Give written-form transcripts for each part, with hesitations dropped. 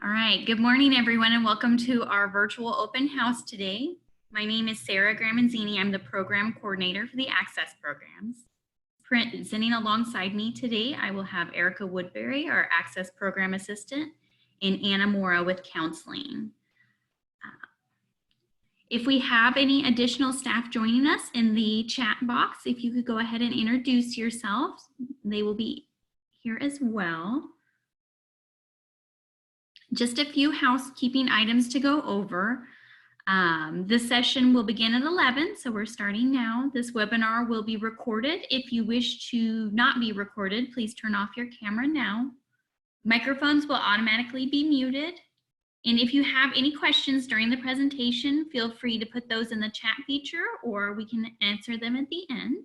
All right, good morning everyone and welcome to our virtual open house today. My name is Sarah Gramanzini. I'm the program coordinator for the Access programs. Presenting alongside me today, I will have Erica Woodbury, our Access program assistant, and Anna Mora with counseling. If we have any additional staff joining us in the chat box, if you could go ahead and introduce yourselves, they will be here as well. Just a few housekeeping items to go over. This session will begin at 11, so we're starting now. This webinar will be recorded. If you wish to not be recorded, please turn off your camera now. Microphones will automatically be muted. And if you have any questions during the presentation, feel free to put those in the chat feature or we can answer them at the end.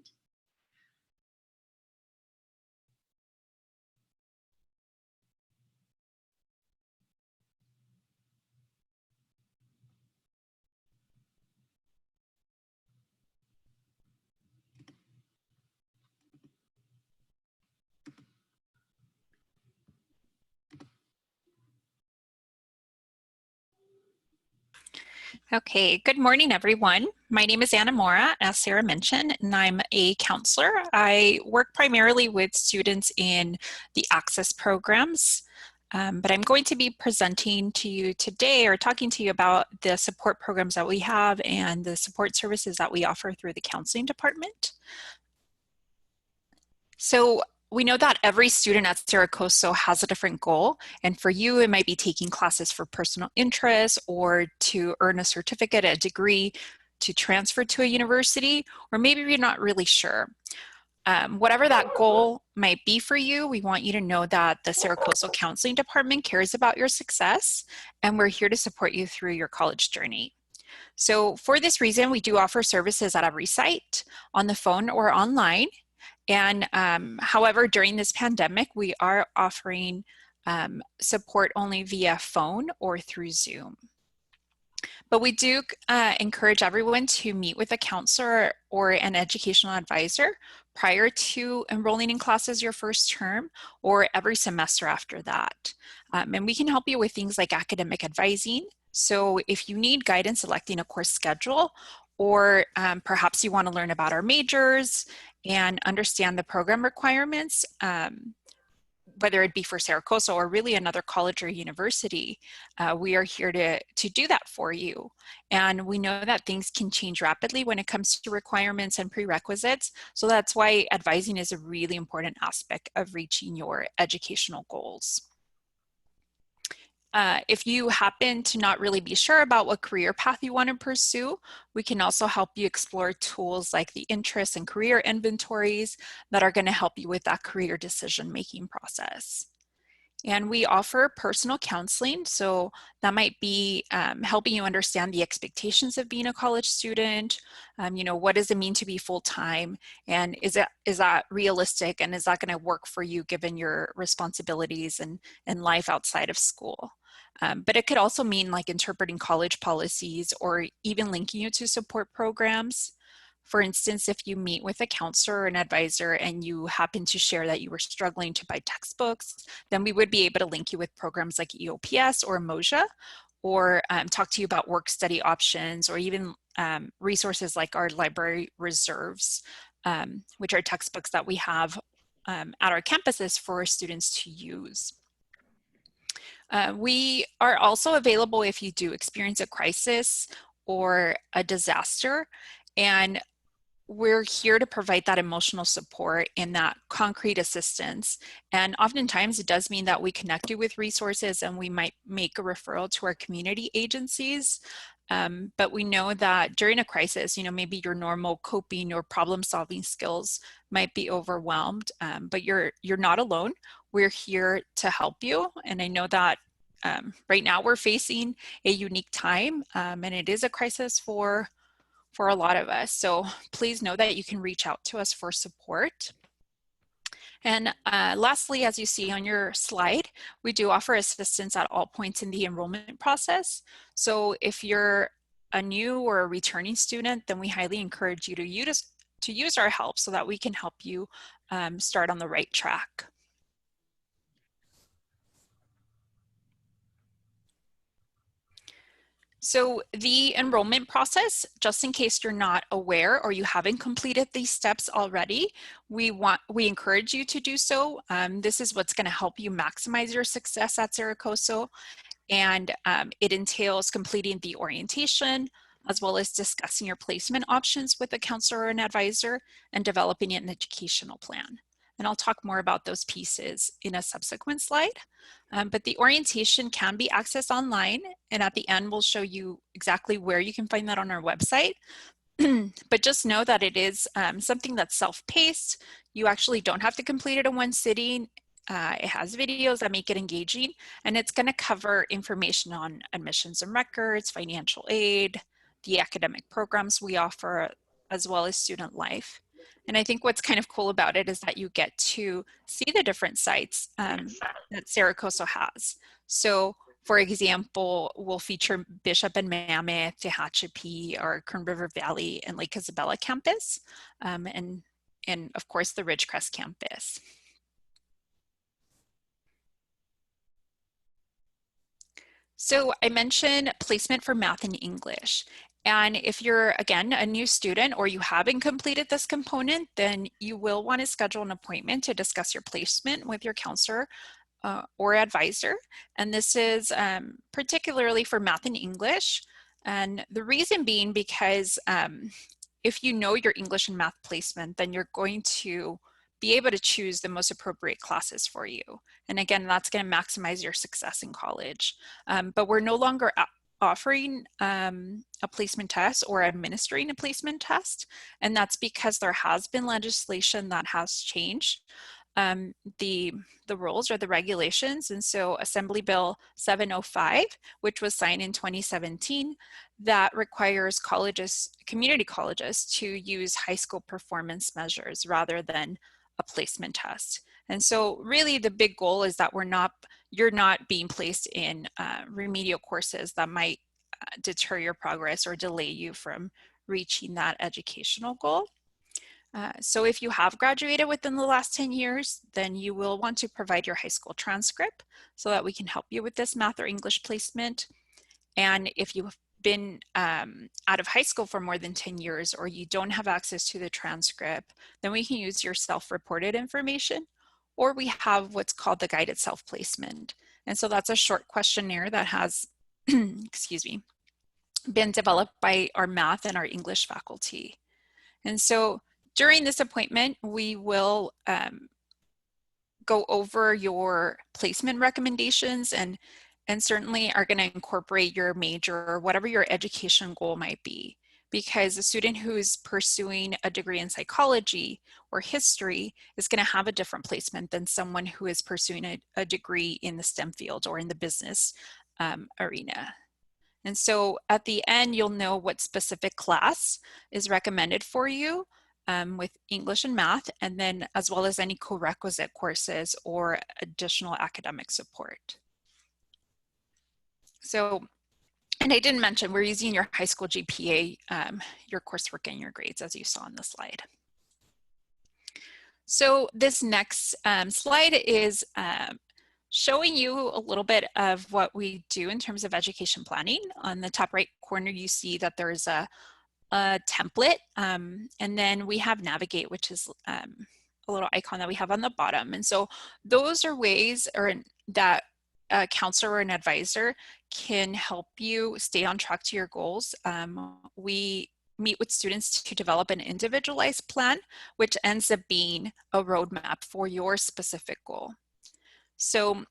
Okay, good morning, everyone. My name is Anna Mora, as Sarah mentioned, and I'm a counselor. I work primarily with students in the Access programs, but I'm going to be presenting to you today or talking to you about the support programs that we have and the support services that we offer through the counseling department. So we know that every student at Cerro Coso has a different goal, and for you it might be taking classes for personal interest or to earn a certificate, a degree, to transfer to a university, or maybe you're not really sure. Whatever that goal might be for you, we want you to know that the Cerro Coso Counseling Department cares about your success, and we're here to support you through your college journey. So for this reason, we do offer services at every site, on the phone or online. And however, during this pandemic, we are offering support only via phone or through Zoom. But we do encourage everyone to meet with a counselor or an educational advisor prior to enrolling in classes your first term or every semester after that. And we can help you with things like academic advising. So if you need guidance selecting a course schedule, or perhaps you want to learn about our majors and understand the program requirements, whether it be for Cerro Coso or really another college or university, we are here to do that for you. And we know that things can change rapidly when it comes to requirements and prerequisites. So that's why advising is a really important aspect of reaching your educational goals. If you happen to not really be sure about what career path you want to pursue, we can also help you explore tools like the interest and career inventories that are going to help you with that career decision-making process. And we offer personal counseling, so that might be helping you understand the expectations of being a college student. You know, what does it mean to be full-time, and is that realistic, and is that going to work for you given your responsibilities and life outside of school? But it could also mean like interpreting college policies or even linking you to support programs. For instance, if you meet with a counselor or an advisor and you happen to share that you were struggling to buy textbooks, then we would be able to link you with programs like EOPS or Moja, or talk to you about work study options, or even resources like our library reserves, which are textbooks that we have at our campuses for students to use. We are also available if you do experience a crisis or a disaster, and we're here to provide that emotional support and that concrete assistance. And oftentimes it does mean that we connect you with resources and we might make a referral to our community agencies. But we know that during a crisis, you know, maybe your normal coping or problem solving skills might be overwhelmed, but you're not alone. We're here to help you. And I know that right now we're facing a unique time, and it is a crisis for a lot of us. So please know that you can reach out to us for support. And lastly, as you see on your slide, we do offer assistance at all points in the enrollment process. So if you're a new or a returning student, then we highly encourage you to use our help so that we can help you start on the right track. So the enrollment process, just in case you're not aware or you haven't completed these steps already, we encourage you to do so. This is what's going to help you maximize your success at Cerro Coso, and it entails completing the orientation, as well as discussing your placement options with a counselor or an advisor, and developing an educational plan. And I'll talk more about those pieces in a subsequent slide. But the orientation can be accessed online, and at the end we'll show you exactly where you can find that on our website. But just know that it is something that's self-paced. You actually don't have to complete it in one sitting. It has videos that make it engaging, and it's going to cover information on admissions and records, financial aid, the academic programs we offer, as well as student life. And I think what's kind of cool about it is that you get to see the different sites that Cerro Coso has. So for example, we'll feature Bishop and Mammoth, Tehachapi, our Kern River Valley and Lake Isabella campus, and of course the Ridgecrest campus. So I mentioned placement for math and English. And if you're, again, a new student or you haven't completed this component, then you will want to schedule an appointment to discuss your placement with your counselor or advisor. And this is particularly for math and English. And the reason being because if you know your English and math placement, then you're going to be able to choose the most appropriate classes for you. And again, that's going to maximize your success in college. But we're no longer offering a placement test or administering a placement test. And that's because there has been legislation that has changed the rules or the regulations. And so Assembly Bill 705, which was signed in 2017, that requires colleges, community colleges, to use high school performance measures rather than a placement test. And so really the big goal is that you're not being placed in remedial courses that might deter your progress or delay you from reaching that educational goal. So if you have graduated within the last 10 years, then you will want to provide your high school transcript so that we can help you with this math or English placement. And if you've been out of high school for more than 10 years or you don't have access to the transcript, then we can use your self-reported information, or we have what's called the guided self-placement. And so that's a short questionnaire that has, excuse me, been developed by our math and our English faculty. And so during this appointment, we will go over your placement recommendations and certainly are going to incorporate your major or whatever your education goal might be. Because a student who's pursuing a degree in psychology or history is going to have a different placement than someone who is pursuing a degree in the STEM field or in the business arena. And so at the end, you'll know what specific class is recommended for you with English and math, and then as well as any co-requisite courses or additional academic support. So, and I didn't mention, we're using your high school GPA, your coursework and your grades, as you saw on the slide. So this next slide is showing you a little bit of what we do in terms of education planning. On the top right corner, you see that there's a template, and then we have Navigate, which is a little icon that we have on the bottom. And so those are ways that a counselor or an advisor can help you stay on track to your goals. We meet with students to develop an individualized plan, which ends up being a roadmap for your specific goal. So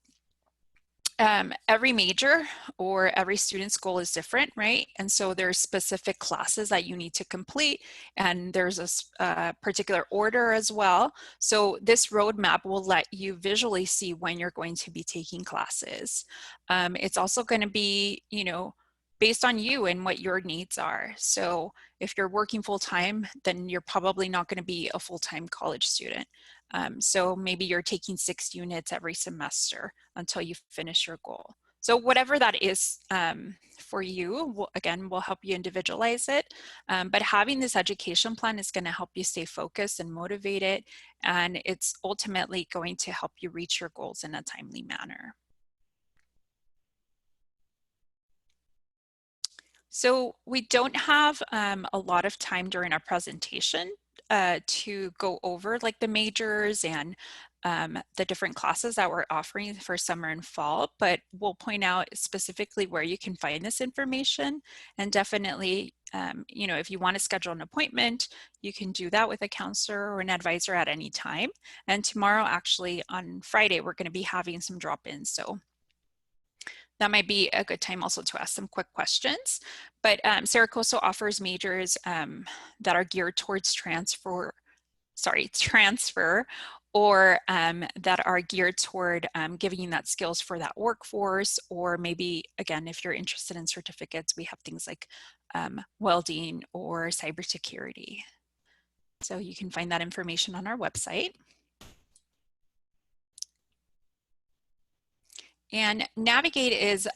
every major or every student's goal is different, right? And so there's specific classes that you need to complete, and there's a particular order as well. So this roadmap will let you visually see when you're going to be taking classes. It's also going to be, based on you and what your needs are. So if you're working full-time, then you're probably not going to be a full-time college student. So maybe you're taking 6 units every semester until you finish your goal. So whatever that is for you, we'll help you individualize it. But having this education plan is going to help you stay focused and motivated, and it's ultimately going to help you reach your goals in a timely manner. So we don't have a lot of time during our presentation to go over like the majors and the different classes that we're offering for summer and fall, but we'll point out specifically where you can find this information. And definitely, you know, if you want to schedule an appointment, you can do that with a counselor or an advisor at any time. And tomorrow, actually on Friday, we're going to be having some drop-ins. So that might be a good time also to ask some quick questions. But Cerro Coso offers majors that are geared towards transfer, or that are geared toward giving you that skills for that workforce, or maybe, again, if you're interested in certificates, we have things like welding or cybersecurity. So you can find that information on our website. And Navigate is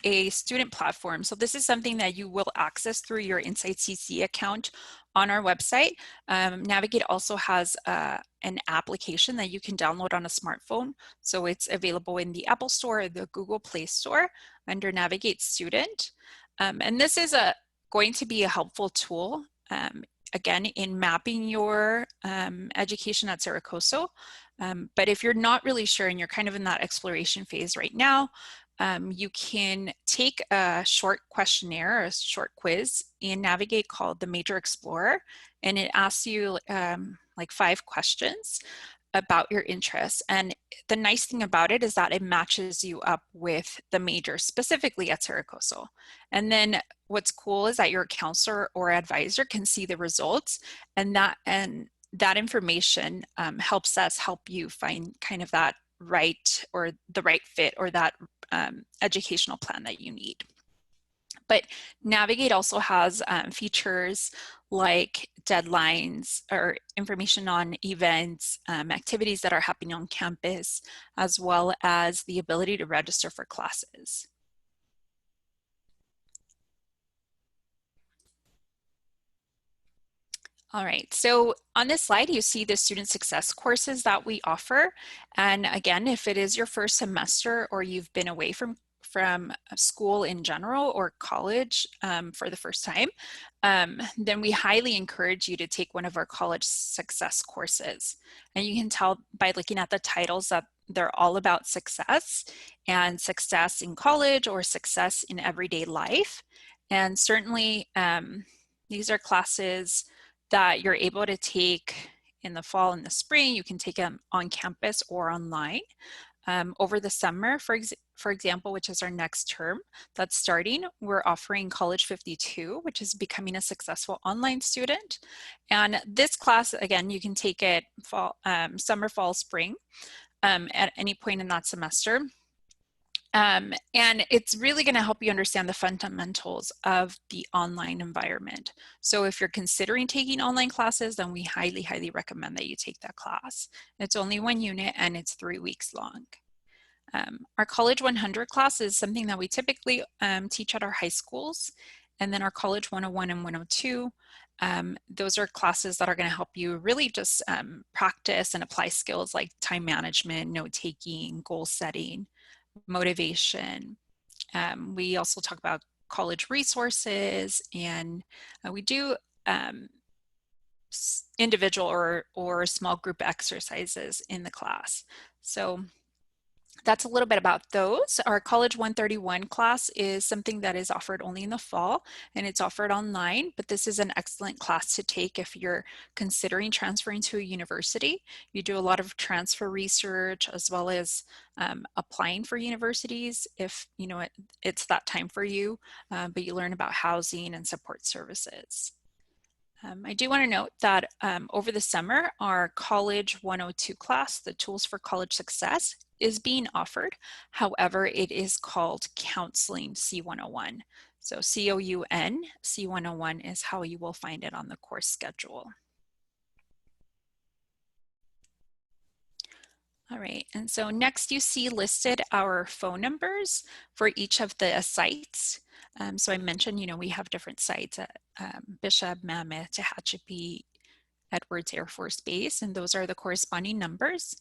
a student platform. So this is something that you will access through your Insight CC account on our website. Navigate also has an application that you can download on a smartphone. So it's available in the Apple Store or the Google Play Store under Navigate Student. And this is going to be a helpful tool, again, in mapping your education at Cerro Coso. But if you're not really sure and you're kind of in that exploration phase right now, you can take a short questionnaire, a short quiz in Navigate called the Major Explorer, and it asks you like 5 questions about your interests. And the nice thing about it is that it matches you up with the major specifically at Cerro Coso. And then what's cool is that your counselor or advisor can see the results, and that information helps us help you find kind of that right or the right fit or that educational plan that you need. But Navigate also has features like deadlines or information on events, activities that are happening on campus, as well as the ability to register for classes. All right, so on this slide, you see the student success courses that we offer. And again, if it is your first semester or you've been away from school in general or college for the first time, then we highly encourage you to take one of our college success courses. And you can tell by looking at the titles that they're all about success, and success in college or success in everyday life. And certainly these are classes that you're able to take in the fall and the spring. You can take them on campus or online. Over the summer, for example, which is our next term that's starting, we're offering College 52, which is becoming a successful online student. And this class, again, you can take it summer, fall, spring at any point in that semester. And it's really going to help you understand the fundamentals of the online environment. So if you're considering taking online classes, then we highly, highly recommend that you take that class. It's only 1 unit and it's 3 weeks long. Our College 100 class is something that we typically teach at our high schools. And then our College 101 and 102, those are classes that are going to help you really just practice and apply skills like time management, note-taking, goal setting, motivation. We also talk about college resources, and we do individual or small group exercises in the class. So that's a little bit about those. Our College 131 class is something that is offered only in the fall, and it's offered online, but this is an excellent class to take if you're considering transferring to a university. You do a lot of transfer research as well as applying for universities if you know it's that time for you, but you learn about housing and support services. I do want to note that over the summer, our College 102 class, the Tools for College Success, is being offered. However, it is called Counseling C101. So COUN C101 is how you will find it on the course schedule. All right, and so next you see listed our phone numbers for each of the sites. So I mentioned, you know, we have different sites at Bishop, Mammoth, Tehachapi, Edwards Air Force Base, and those are the corresponding numbers.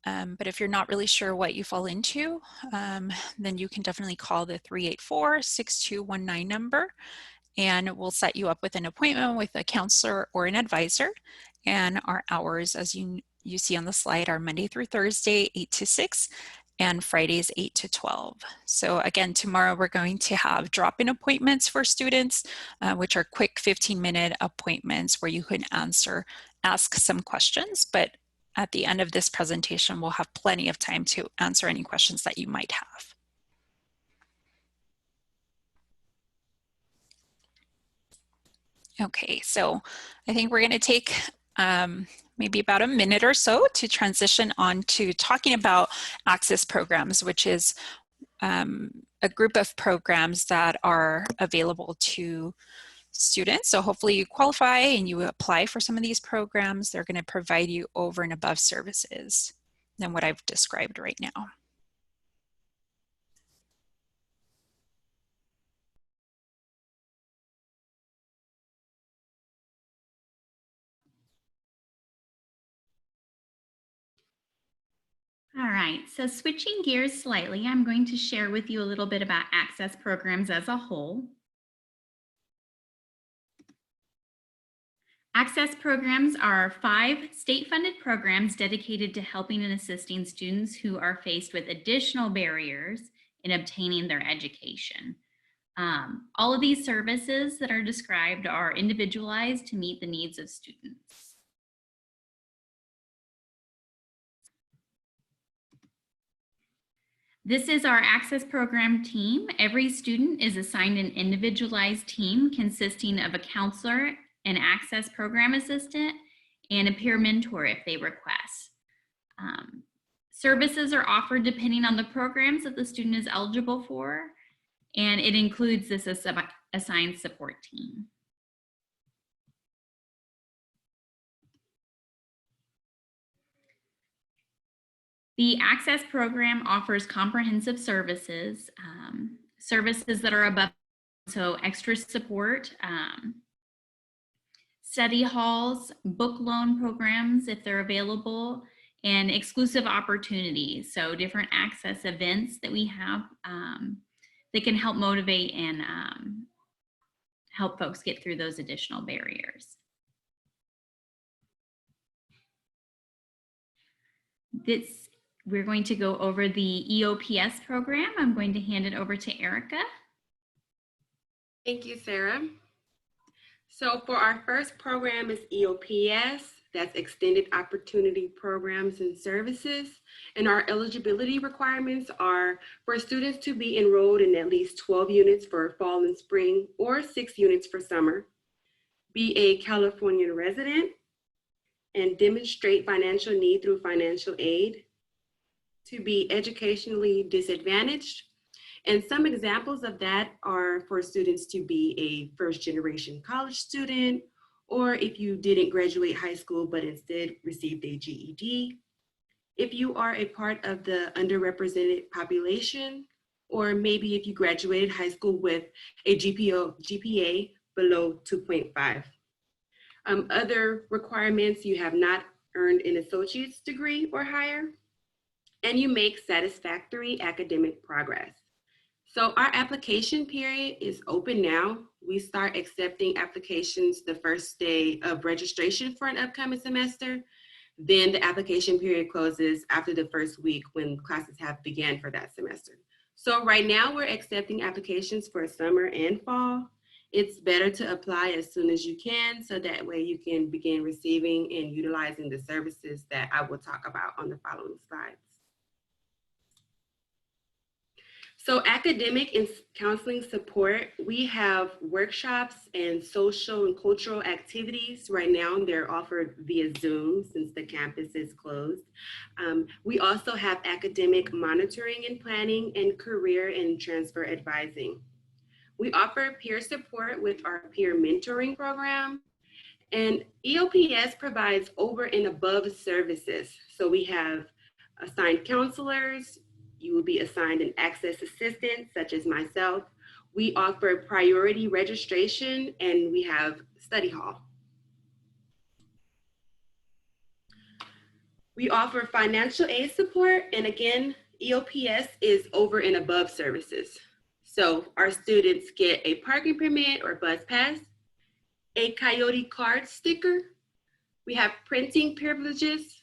But if you're not really sure what you fall into, then you can definitely call the 384-6219 number, and we'll set you up with an appointment with a counselor or an advisor. And our hours, as you see on the slide, are Monday through Thursday, 8 to 6, and Fridays, 8 to 12. So again, tomorrow we're going to have drop-in appointments for students, which are quick 15-minute appointments where you can ask some questions, but at the end of this presentation, we'll have plenty of time to answer any questions that you might have. Okay, so I think we're going to take maybe about a minute or so to transition on to talking about access programs, which is a group of programs that are available to students. So hopefully you qualify and you apply for some of these programs. They're going to provide you over and above services than what I've described right now. All right, so switching gears slightly, I'm going to share with you a little bit about access programs as a whole. Access programs are 5 state-funded programs dedicated to helping and assisting students who are faced with additional barriers in obtaining their education. All of these services that are described are individualized to meet the needs of students. This is our access program team. Every student is assigned an individualized team consisting of a counselor, an access program assistant, and a peer mentor if they request. Services are offered depending on the programs that the student is eligible for, and it includes this assigned support team. The access program offers comprehensive services, services that are above, so extra support, study halls, book loan programs if they're available, and exclusive opportunities. So different access events that we have that can help motivate and help folks get through those additional barriers. We're going to go over the EOPS program. I'm going to hand it over to Erica. Thank you, Sarah. So for our first program is EOPS, that's Extended Opportunity Programs and Services. And our eligibility requirements are for students to be enrolled in at least 12 units for fall and spring or 6 units for summer, be a Californian resident, and demonstrate financial need through financial aid, to be educationally disadvantaged. And some examples of that are for students to be a first-generation college student, or if you didn't graduate high school but instead received a GED, if you are a part of the underrepresented population, or maybe if you graduated high school with a GPA below 2.5. Other requirements: you have not earned an associate's degree or higher, and you make satisfactory academic progress. So our application period is open now. We start accepting applications the first day of registration for an upcoming semester. Then the application period closes after the first week when classes have begun for that semester. So right now we're accepting applications for summer and fall. It's better to apply as soon as you can, so that way you can begin receiving and utilizing the services that I will talk about on the following slides. So academic and counseling support, we have workshops and social and cultural activities. Right now they're offered via Zoom since the campus is closed. We also have academic monitoring and planning, and career and transfer advising. We offer peer support with our peer mentoring program, and EOPS provides over and above services. So we have assigned counselors. You will be assigned an access assistant, such as myself. We offer priority registration, and we have study hall. We offer financial aid support, and again, EOPS is over and above services. So our students get a parking permit or bus pass, a Coyote card sticker. We have printing privileges,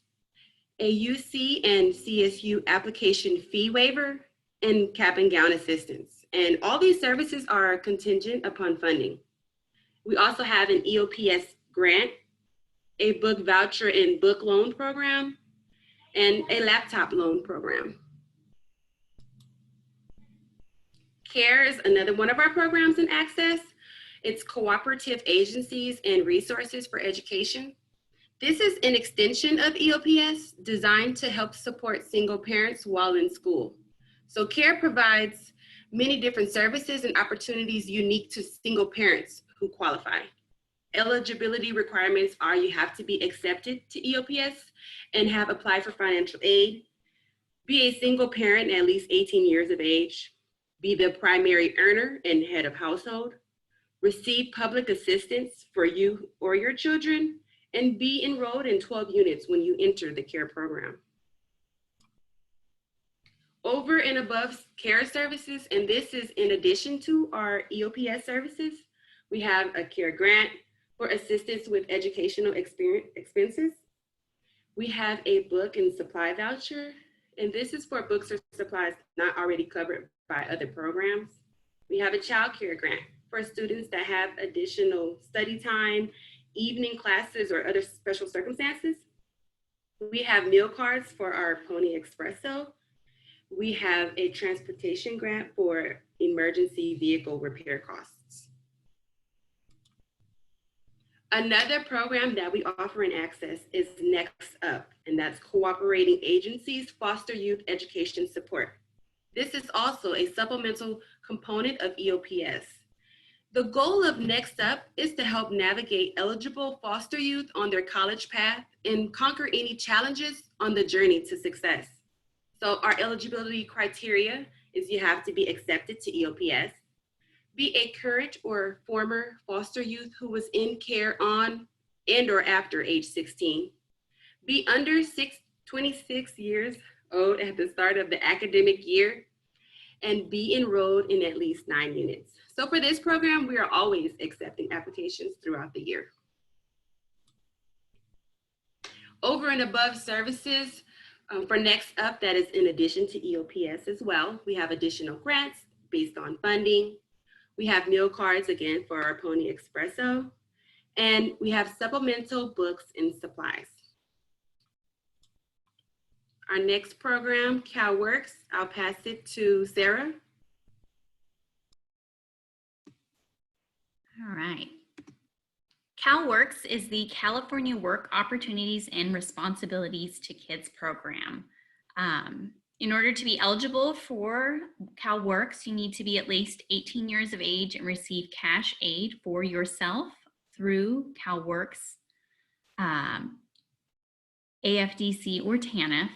a UC and CSU application fee waiver, and cap and gown assistance. And all these services are contingent upon funding. We also have an EOPS grant, a book voucher and book loan program, and a laptop loan program. CARE is another one of our programs in Access. It's cooperative agencies and resources for education. This is an extension of EOPS designed to help support single parents while in school. So CARE provides many different services and opportunities unique to single parents who qualify. Eligibility requirements are you have to be accepted to EOPS and have applied for financial aid, be a single parent at least 18 years of age, be the primary earner and head of household, receive public assistance for you or your children, and be enrolled in 12 units when you enter the CARE program. Over and above CARE services, and this is in addition to our EOPS services, we have a CARE grant for assistance with educational expenses. We have a book and supply voucher, and this is for books or supplies not already covered by other programs. We have a child care grant for students that have additional study time, evening classes, or other special circumstances. We have meal cards for our Pony Espresso. We have a transportation grant for emergency vehicle repair costs. Another program that we offer in Access is Next Up, and that's Cooperating Agencies Foster Youth Education Support. This is also a supplemental component of EOPS. The goal of Next Up is to help navigate eligible foster youth on their college path and conquer any challenges on the journey to success. So our eligibility criteria is you have to be accepted to EOPS, be a current or former foster youth who was in care on and or after age 16, be under 26 years old at the start of the academic year, and be enrolled in at least 9 units. So for this program, we are always accepting applications throughout the year. Over and above services, for Next Up, that is in addition to EOPS as well, we have additional grants based on funding. We have meal cards, again, for our Pony Espresso, and we have supplemental books and supplies. Our next program, CalWORKs, I'll pass it to Sarah. All right. CalWORKs is the California Work Opportunities and Responsibilities to Kids program. In order to be eligible for CalWORKs, you need to be at least 18 years of age and receive cash aid for yourself through CalWORKs, AFDC, or TANF,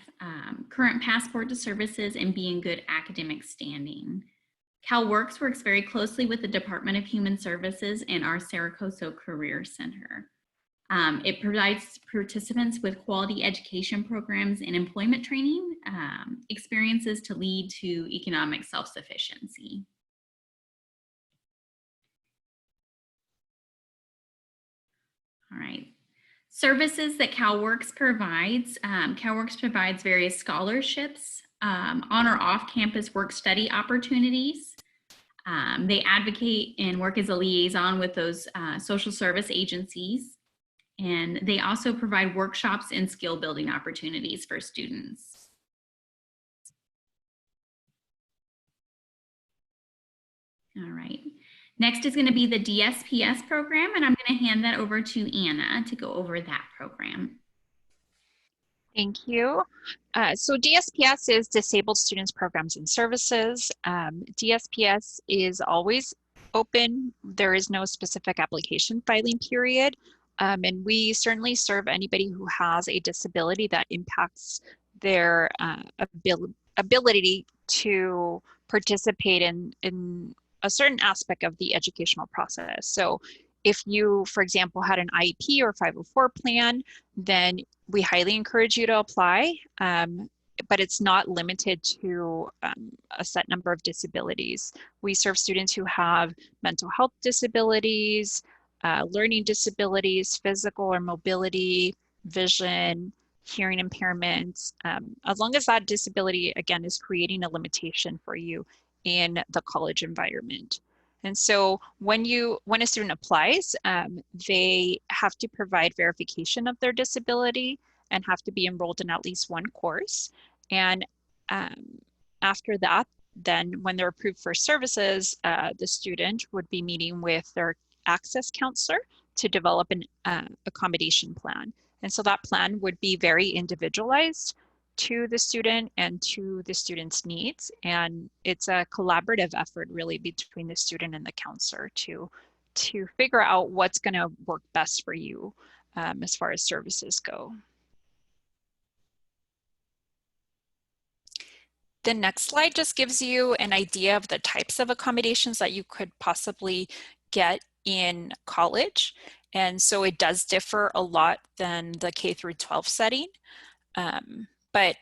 current passport to services, and be in good academic standing. CalWORKs works very closely with the Department of Human Services and our Cerro Coso Career Center. It provides participants with quality education programs and employment training, experiences to lead to economic self-sufficiency. All right. Services that CalWORKs provides. CalWORKs provides various scholarships, on or off-campus work-study opportunities. They advocate and work as a liaison with those social service agencies. And they also provide workshops and skill building opportunities for students. All right. Next is going to be the DSPS program, and I'm going to hand that over to Anna to go over that program. Thank you. So DSPS is Disabled Students Programs and Services. DSPS is always open. There is no specific application filing period. And we certainly serve anybody who has a disability that impacts their ability to participate in a certain aspect of the educational process. So If you, for example, had an IEP or 504 plan, then we highly encourage you to apply, but it's not limited to a set number of disabilities. We serve students who have mental health disabilities, learning disabilities, physical or mobility, vision, hearing impairments, as long as that disability, again, is creating a limitation for you in the college environment. And so when a student applies, they have to provide verification of their disability and have to be enrolled in at least one course. And after that, then when they're approved for services, the student would be meeting with their access counselor to develop an accommodation plan. And so that plan would be very individualized to the student and to the student's needs. And it's a collaborative effort really between the student and the counselor to figure out what's going to work best for you as far as services go. The next slide just gives you an idea of the types of accommodations that you could possibly get in college. And so it does differ a lot than the K through 12 setting. But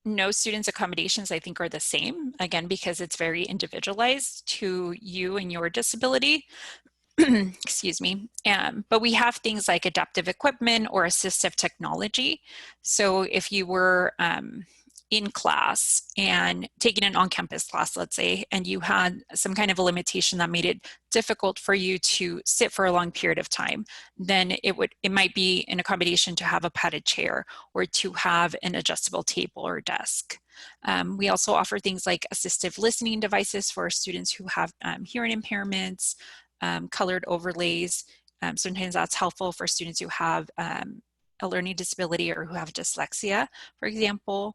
no student's accommodations, I think, are the same, again, because it's very individualized to you and your disability. Excuse me. But we have things like adaptive equipment or assistive technology. So if you were in class and taking an on-campus class, let's say, and you had some kind of a limitation that made it difficult for you to sit for a long period of time, then it might be an accommodation to have a padded chair or to have an adjustable table or desk. We also offer things like assistive listening devices for students who have hearing impairments, colored overlays. Sometimes that's helpful for students who have a learning disability or who have dyslexia, for example.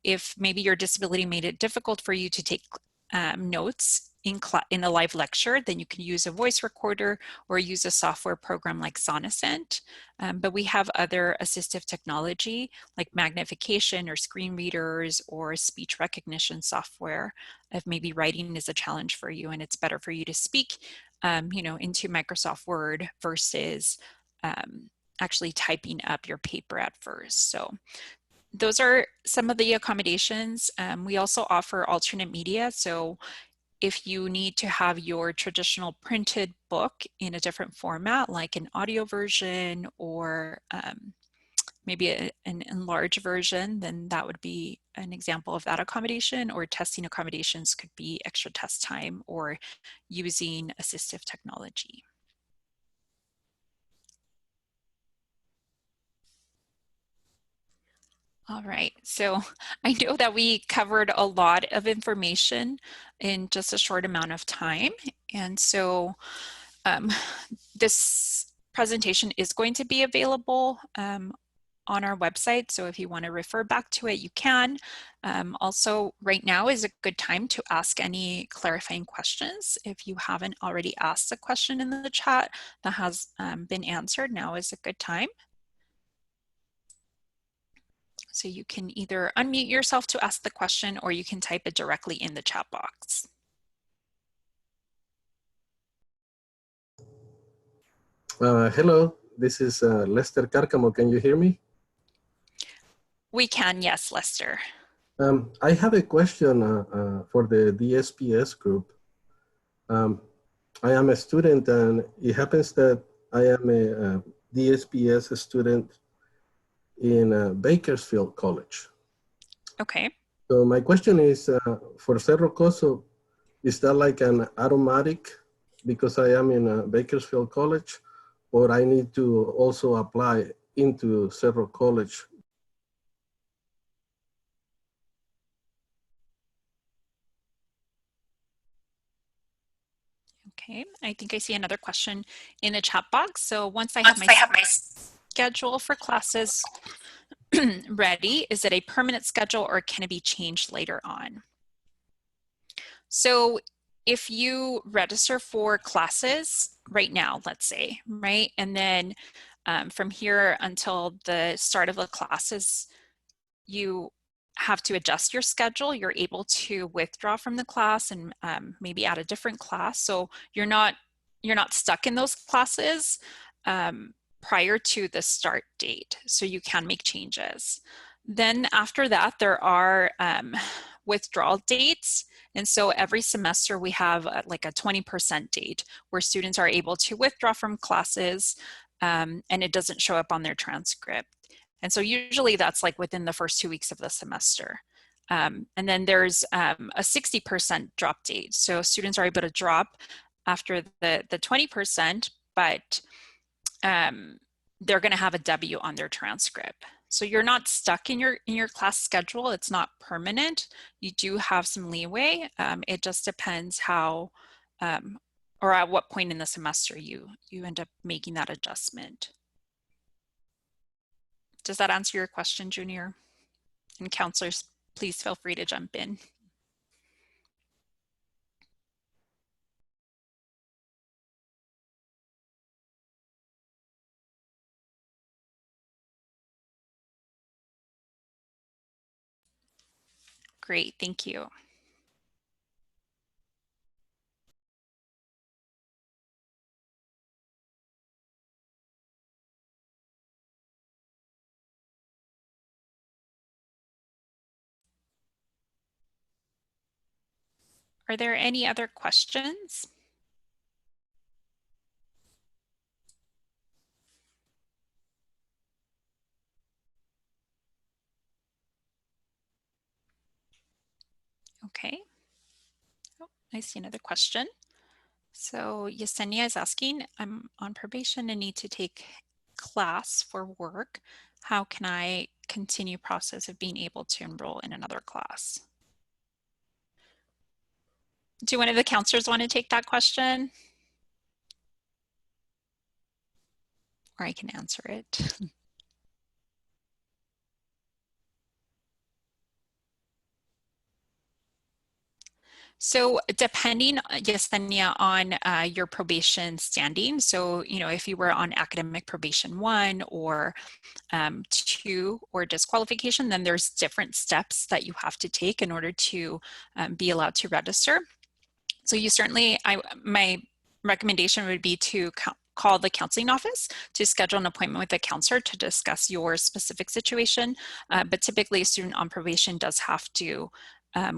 If maybe your disability made it difficult for you to take notes in a live lecture, then you can use a voice recorder or use a software program like Sonocent. But we have other assistive technology like magnification or screen readers or speech recognition software if maybe writing is a challenge for you and it's better for you to speak into Microsoft Word versus actually typing up your paper at first. So those are some of the accommodations. We also offer alternate media. So if you need to have your traditional printed book in a different format, like an audio version or maybe an enlarged version, then that would be an example of that accommodation. Or testing accommodations could be extra test time or using assistive technology. All right, so I know that we covered a lot of information in just a short amount of time. And so this presentation is going to be available on our website. So if you want to refer back to it, you can. Also, right now is a good time to ask any clarifying questions. If you haven't already asked a question in the chat that has been answered, now is a good time. So you can either unmute yourself to ask the question or you can type it directly in the chat box. Hello, this is Lester Cárcamo. Can you hear me? We can, yes, Lester. I have a question for the DSPS group. I am a student and it happens that I am a DSPS student in Bakersfield College. Okay. So my question is for Cerro Coso, is that like an automatic because I am in Bakersfield College, or I need to also apply into Cerro College? Okay, I think I see another question in the chat box. So once I have my schedule for classes ready, is it a permanent schedule or can it be changed later on? So if you register for classes right now, let's say, right? And then from here until the start of the classes, you have to adjust your schedule. You're able to withdraw from the class and maybe add a different class. So you're not you're not stuck in those classes prior to the start date, so you can make changes. Then after that, there are withdrawal dates. And so every semester we have like a 20% date where students are able to withdraw from classes and it doesn't show up on their transcript. And so usually that's like within the first 2 weeks of the semester. And then there's a 60% drop date. So students are able to drop after the 20%, but they're going to have a W on their transcript. So you're not stuck in your class schedule. It's not permanent. You do have some leeway. It just depends how or at what point in the semester you end up making that adjustment. Does that answer your question, Junior? And counselors, please feel free to jump in. Great, thank you. Are there any other questions? Okay. Oh, I see another question. So Yesenia is asking, I'm on probation and need to take class for work. How can I continue process of being able to enroll in another class? Do one of the counselors want to take that question? Or I can answer it. So depending, Yesenia, on your probation standing, so, you know, if you were on academic probation 1 or 2 or disqualification, then there's different steps that you have to take in order to be allowed to register. So you certainly, my recommendation would be to call the counseling office to schedule an appointment with a counselor to discuss your specific situation. But typically a student on probation does have to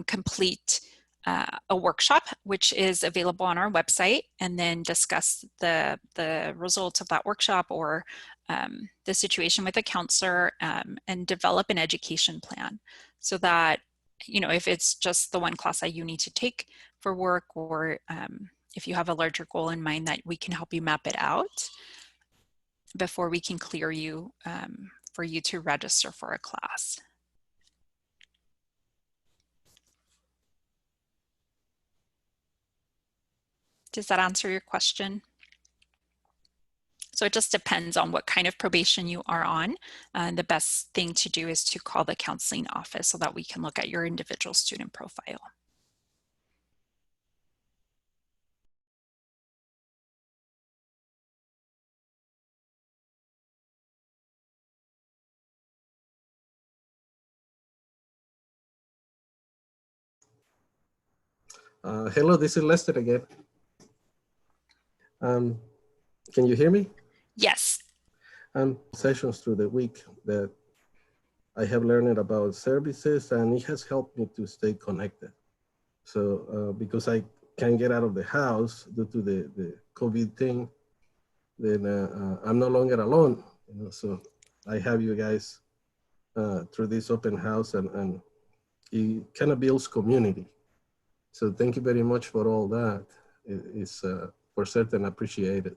complete a workshop, which is available on our website, and then discuss the results of that workshop or the situation with a counselor and develop an education plan so that, you know, if it's just the one class that you need to take for work, or if you have a larger goal in mind, that we can help you map it out before we can clear you for you to register for a class. Does that answer your question? So it just depends on what kind of probation you are on. The best thing to do is to call the counseling office so that we can look at your individual student profile. Hello, this is Lester again. Can you hear me? Yes. Sessions through the week that I have learned about services, and it has helped me to stay connected. So because I can't get out of the house due to the COVID thing, then I'm no longer alone. You know, so I have you guys through this open house, and it kind of builds community. So thank you very much for all that. It's for certain appreciated.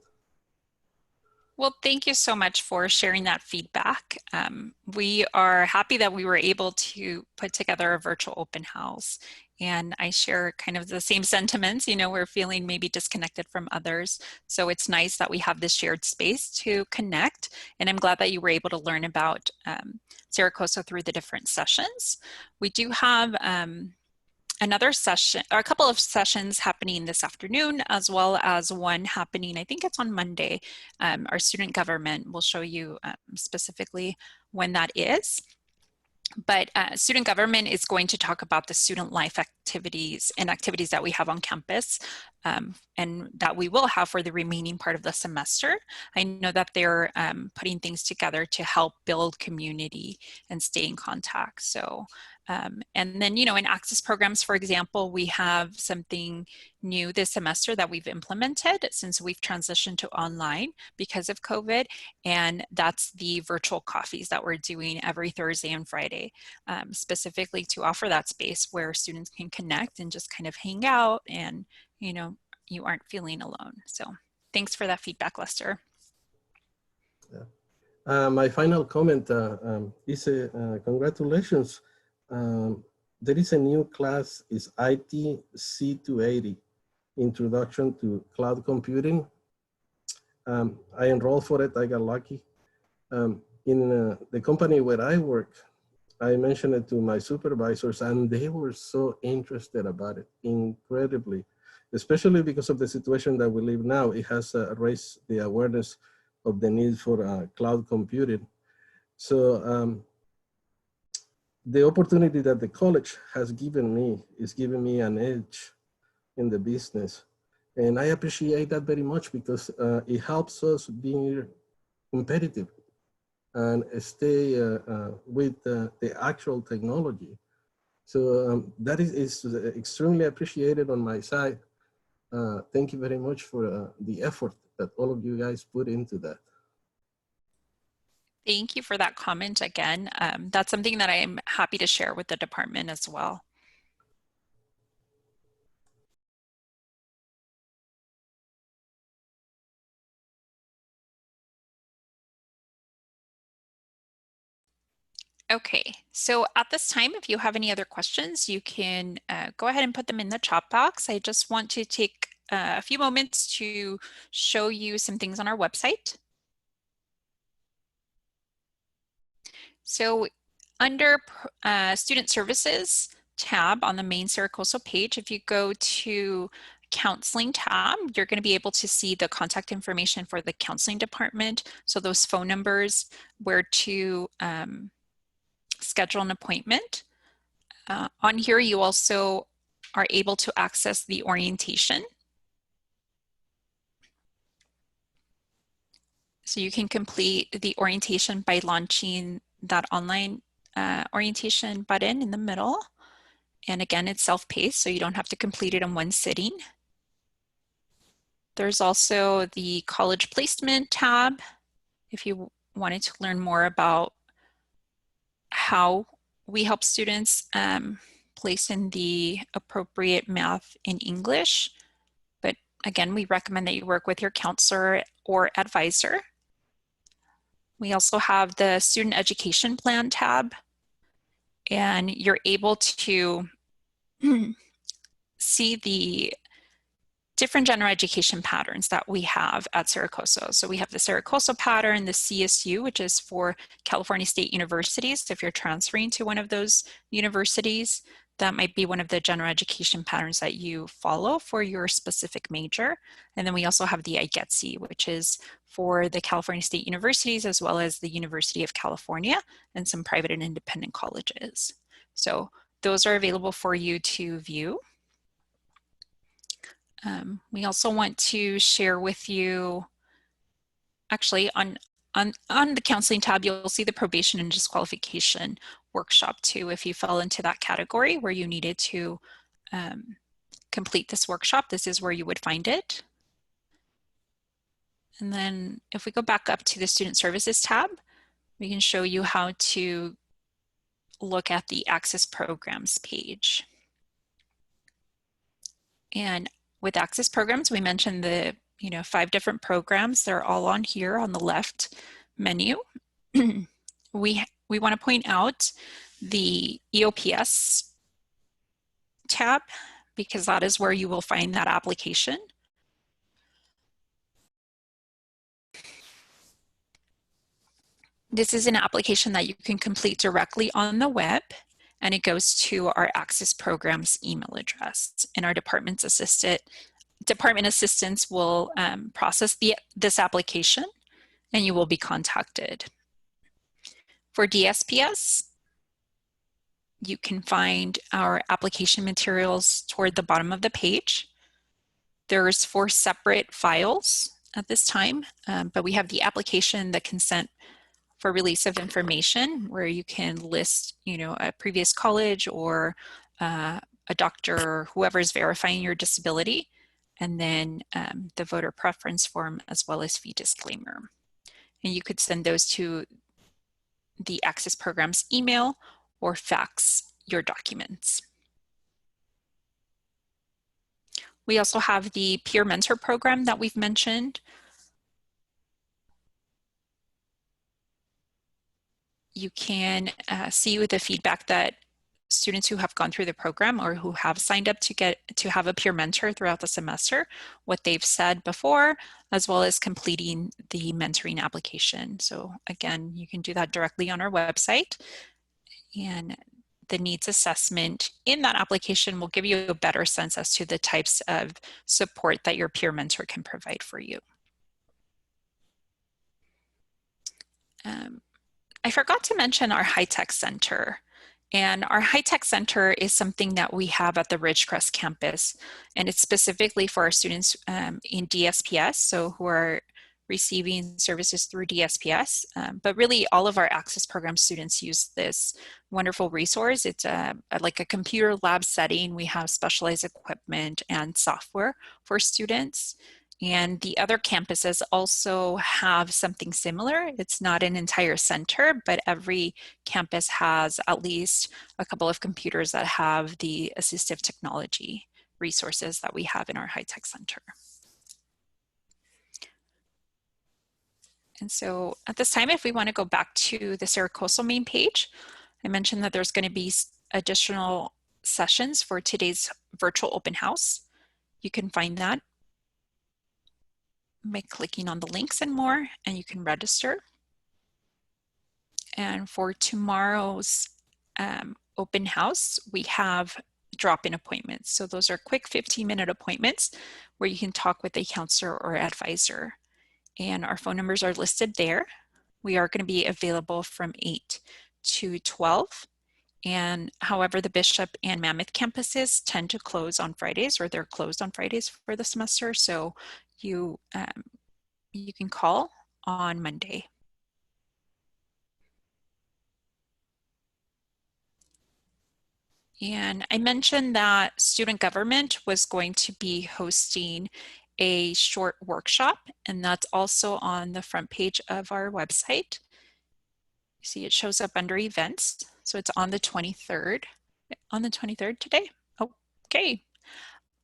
Well, thank you so much for sharing that feedback. We are happy that we were able to put together a virtual open house, and I share kind of the same sentiments. You know, we're feeling maybe disconnected from others. So it's nice that we have this shared space to connect, and I'm glad that you were able to learn about Cerro Coso through the different sessions. We do have another session, or a couple of sessions happening this afternoon, as well as one happening, I think it's on Monday. Our student government will show you specifically when that is. But student government is going to talk about the student life activities and activities that we have on campus and that we will have for the remaining part of the semester. I know that they're putting things together to help build community and stay in contact. So, and then, in access programs, for example, we have something new this semester that we've implemented since we've transitioned to online because of COVID, and that's the virtual coffees that we're doing every Thursday and Friday, specifically to offer that space where students can connect and just kind of hang out and, you aren't feeling alone. So thanks for that feedback, Lester. Yeah. My final comment is congratulations. There is a new class, is IT C280, Introduction to Cloud Computing. I enrolled for it, I got lucky. In the company where I work, I mentioned it to my supervisors and they were so interested about it, incredibly, especially because of the situation that we live now. It has raised the awareness of the need for cloud computing. So the opportunity that the college has given me is giving me an edge in the business. And I appreciate that very much because it helps us be competitive and stay with the actual technology. So that is extremely appreciated on my side. Thank you very much for the effort that all of you guys put into that. Thank you for that comment again. That's something that I am happy to share with the department as well. Okay, so at this time, if you have any other questions, you can go ahead and put them in the chat box. I just want to take a few moments to show you some things on our website. So under Student Services tab on the main Cerro Coso page, if you go to Counseling tab, you're going to be able to see the contact information for the counseling department. So those phone numbers, where to schedule an appointment. On here, you also are able to access the orientation. So you can complete the orientation by launching that online orientation button in the middle. And again, it's self-paced, so you don't have to complete it in one sitting. There's also the college placement tab if you wanted to learn more about how we help students place in the appropriate math and English. But again, we recommend that you work with your counselor or advisor. We also have the student education plan tab, and you're able to see the different general education patterns that we have at Cerro Coso. So we have the Cerro Coso pattern, the CSU, which is for California State Universities. So if you're transferring to one of those universities, that might be one of the general education patterns that you follow for your specific major. And then we also have the IGETC, which is for the California State Universities, as well as the University of California and some private and independent colleges. So those are available for you to view. We also want to share with you, actually on the counseling tab, you'll see the probation and disqualification workshop too. If you fell into that category where you needed to complete this workshop, this is where you would find it. And then if we go back up to the student services tab, we can show you how to look at the access programs page. And with access programs, we mentioned the 5 different programs. They're all on here on the left menu. We want to point out the EOPS tab because that is where you will find that application. This is an application that you can complete directly on the web, and it goes to our access programs email address, and our department assistants will process this application, and you will be contacted. For DSPS, You can find our application materials toward the bottom of the page. There's 4 separate files at this time, but we have the application, the consent for release of information, where you can list, a previous college or a doctor or whoever is verifying your disability, and then the voter preference form as well as fee disclaimer. And you could send those to the Access Program's email or fax your documents. We also have the peer mentor program that we've mentioned. You can see with the feedback that students who have gone through the program or who have signed up to have a peer mentor throughout the semester, what they've said before, as well as completing the mentoring application. So again, you can do that directly on our website. And the needs assessment in that application will give you a better sense as to the types of support that your peer mentor can provide for you. I forgot to mention our high-tech center. And our high-tech center is something that we have at the Ridgecrest campus, and it's specifically for our students in DSPS, so who are receiving services through DSPS. But really, all of our Access Program students use this wonderful resource. It's like a computer lab setting. We have specialized equipment and software for students. And the other campuses also have something similar. It's not an entire center, but every campus has at least a couple of computers that have the assistive technology resources that we have in our high-tech center. And so at this time, if we want to go back to the Cerro Coso main page, I mentioned that there's going to be additional sessions for today's virtual open house. You can find that by clicking on the links and more, and you can register. And for tomorrow's open house, we have drop-in appointments. So those are quick 15-minute appointments where you can talk with a counselor or advisor. And our phone numbers are listed there. We are going to be available from 8 to 12. And however, the Bishop and Mammoth campuses tend to close on Fridays, or they're closed on Fridays for the semester. So you can call on Monday. And I mentioned that student government was going to be hosting a short workshop, and that's also on the front page of our website. You see it shows up under events. So it's on the 23rd. On the 23rd today? Okay.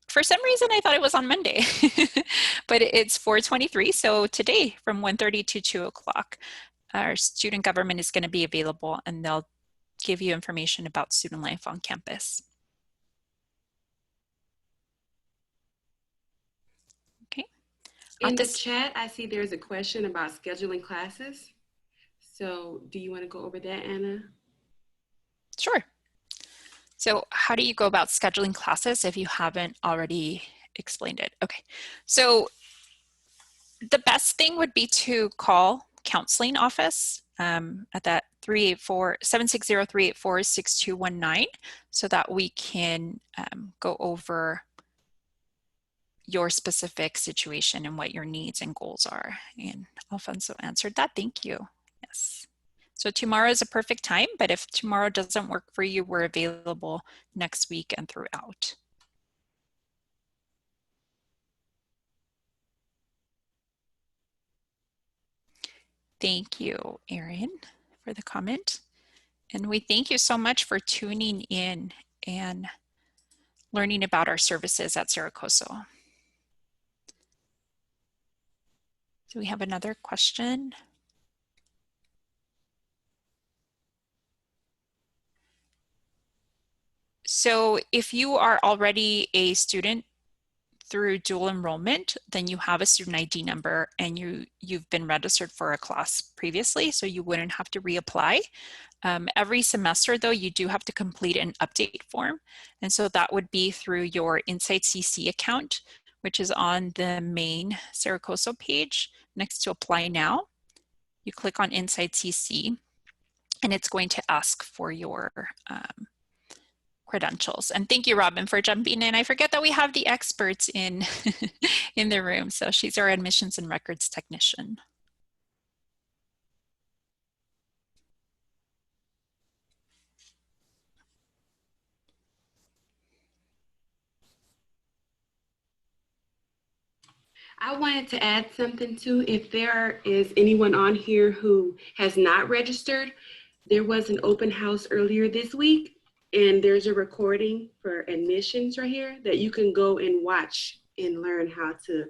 For some reason, I thought it was on Monday, but it's 4/23. So today from 1:30 to 2 o'clock, our student government is going to be available, and they'll give you information about student life on campus. Okay. In the chat, I see there's a question about scheduling classes. So do you want to go over that, Anna? Sure. So how do you go about scheduling classes if you haven't already explained it? Okay, so the best thing would be to call counseling office at that 760-384-6219 so that we can go over your specific situation and what your needs and goals are. And Alfonso answered that. Thank you. Yes. So tomorrow is a perfect time, but if tomorrow doesn't work for you, we're available next week and throughout. Thank you, Erin, for the comment. And we thank you so much for tuning in and learning about our services at Cerro Coso. Do we have another question? So if you are already a student through dual enrollment, then you have a student ID number and you've been registered for a class previously, so you wouldn't have to reapply. Every semester though, you do have to complete an update form. And so that would be through your Insight CC account, which is on the main Cerro Coso page next to Apply Now. You click on Insight CC and it's going to ask for your credentials. And thank you, Robin, for jumping in. I forget that we have the experts in, in the room. So she's our admissions and records technician. I wanted to add something too. If there is anyone on here who has not registered, there was an open house earlier this week, and there's a recording for admissions right here that you can go and watch and learn how to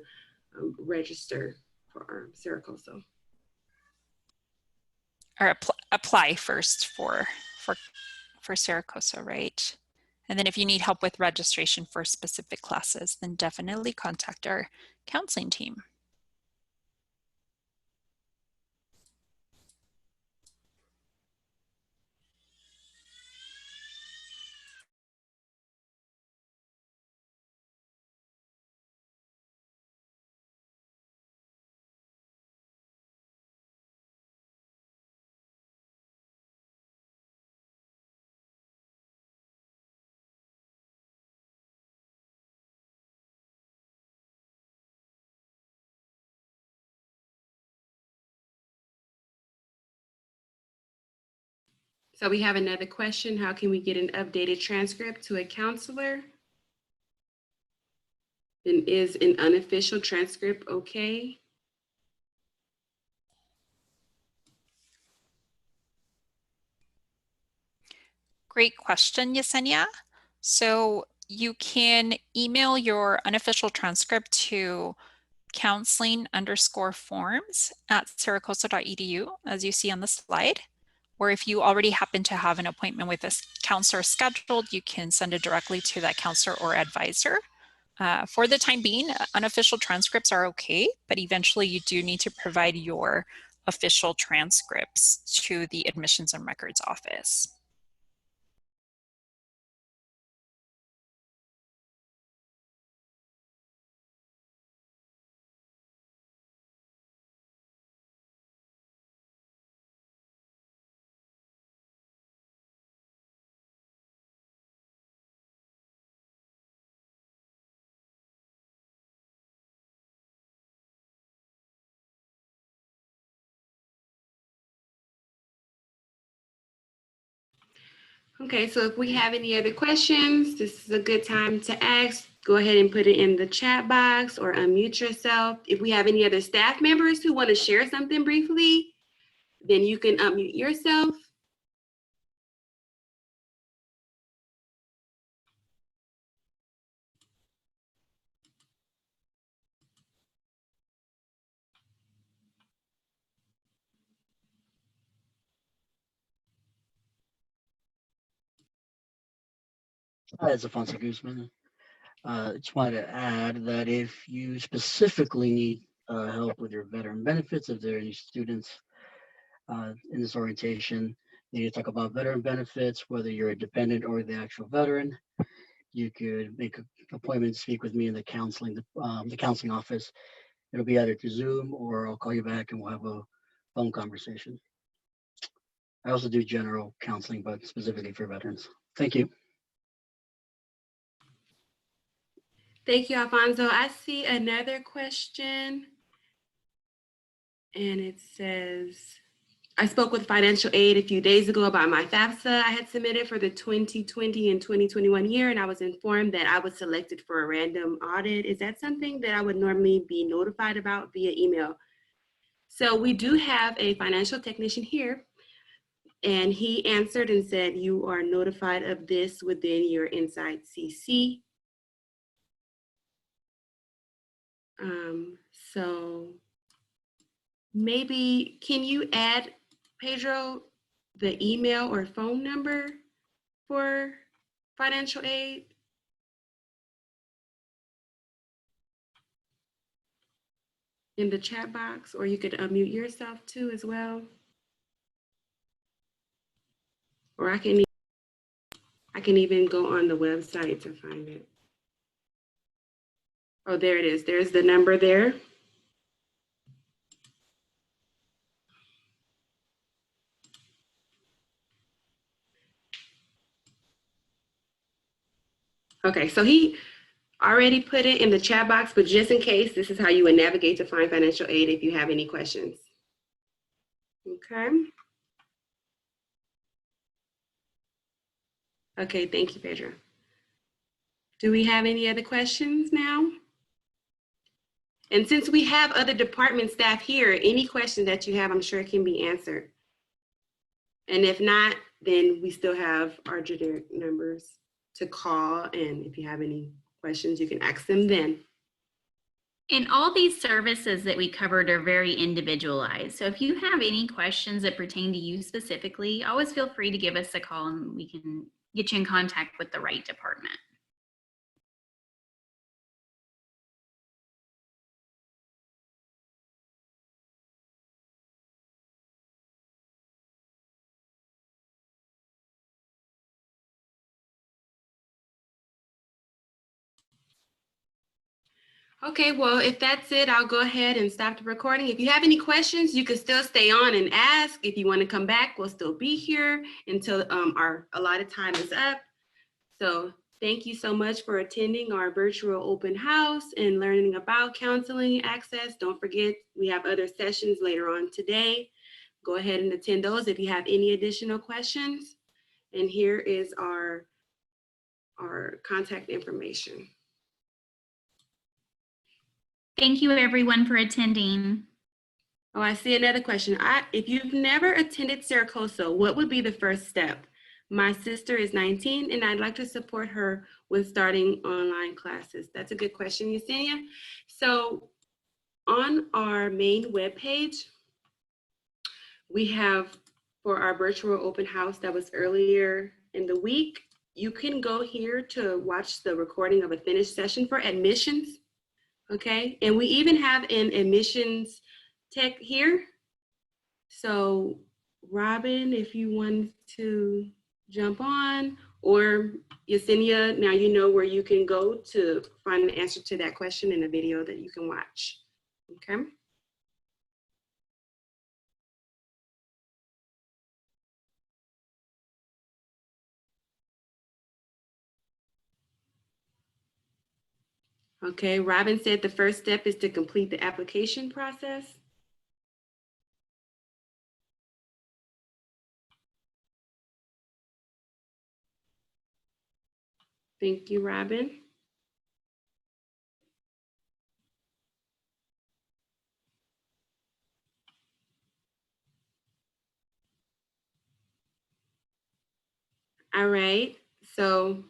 register for Cerro Coso. Or apply first for Cerro Coso, right? And then if you need help with registration for specific classes, then definitely contact our counseling team. So we have another question. How can we get an updated transcript to a counselor? And is an unofficial transcript okay? Great question, Yesenia. So you can email your unofficial transcript to counseling_forms@cerrocoso.edu, as you see on the slide. Or if you already happen to have an appointment with a counselor scheduled, you can send it directly to that counselor or advisor. For the time being, unofficial transcripts are okay, but eventually you do need to provide your official transcripts to the admissions and records office. Okay, so if we have any other questions, this is a good time to ask. Go ahead and put it in the chat box or unmute yourself. If we have any other staff members who want to share something briefly, then you can unmute yourself. Hi, it's Alfonso Guzman. Just wanted to add that if you specifically need help with your veteran benefits, if there are any students in this orientation, you need to talk about veteran benefits, whether you're a dependent or the actual veteran, you could make an appointment to speak with me in the counseling office. It'll be either through Zoom or I'll call you back and we'll have a phone conversation. I also do general counseling, but specifically for veterans. Thank you. Thank you, Alfonso. I see another question. And it says, I spoke with financial aid a few days ago about my FAFSA I had submitted for the 2020 and 2021 year, and I was informed that I was selected for a random audit. Is that something that I would normally be notified about via email? So we do have a financial technician here, and he answered and said, you are notified of this within your Inside CC. So maybe, can you add, Pedro, the email or phone number for financial aid? In the chat box, or you could unmute yourself too as well. Or I can even go on the website to find it. Oh, there it is. There's the number there. Okay, so he already put it in the chat box, but just in case, this is how you would navigate to find financial aid if you have any questions. Okay. Okay, thank you, Pedro. Do we have any other questions now? And since we have other department staff here, any questions that you have, I'm sure can be answered. And if not, then we still have our generic numbers to call. And if you have any questions, you can ask them then. And all these services that we covered are very individualized. So if you have any questions that pertain to you specifically, always feel free to give us a call and we can get you in contact with the right department. Okay, well, if that's it, I'll go ahead and stop the recording. If you have any questions, you can still stay on and ask. If you want to come back, we'll still be here until our allotted time is up. So thank you so much for attending our virtual open house and learning about counseling access. Don't forget, we have other sessions later on today. Go ahead and attend those if you have any additional questions. And here is our contact information. Thank you everyone for attending. Oh, I see another question. If you've never attended Cerro Coso, what would be the first step? My sister is 19 and I'd like to support her with starting online classes. That's a good question, Yesenia. So on our main webpage, we have for our virtual open house that was earlier in the week, you can go here to watch the recording of a finished session for admissions. Okay, and we even have an admissions tech here. So Robin, if you want to jump on, or Yesenia, now you know where you can go to find the answer to that question in a video that you can watch. Okay. Okay, Robin said the first step is to complete the application process. Thank you, Robin. All right, so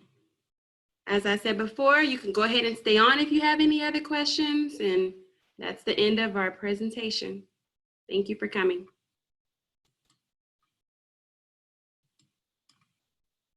as I said before, you can go ahead and stay on if you have any other questions, and that's the end of our presentation. Thank you for coming.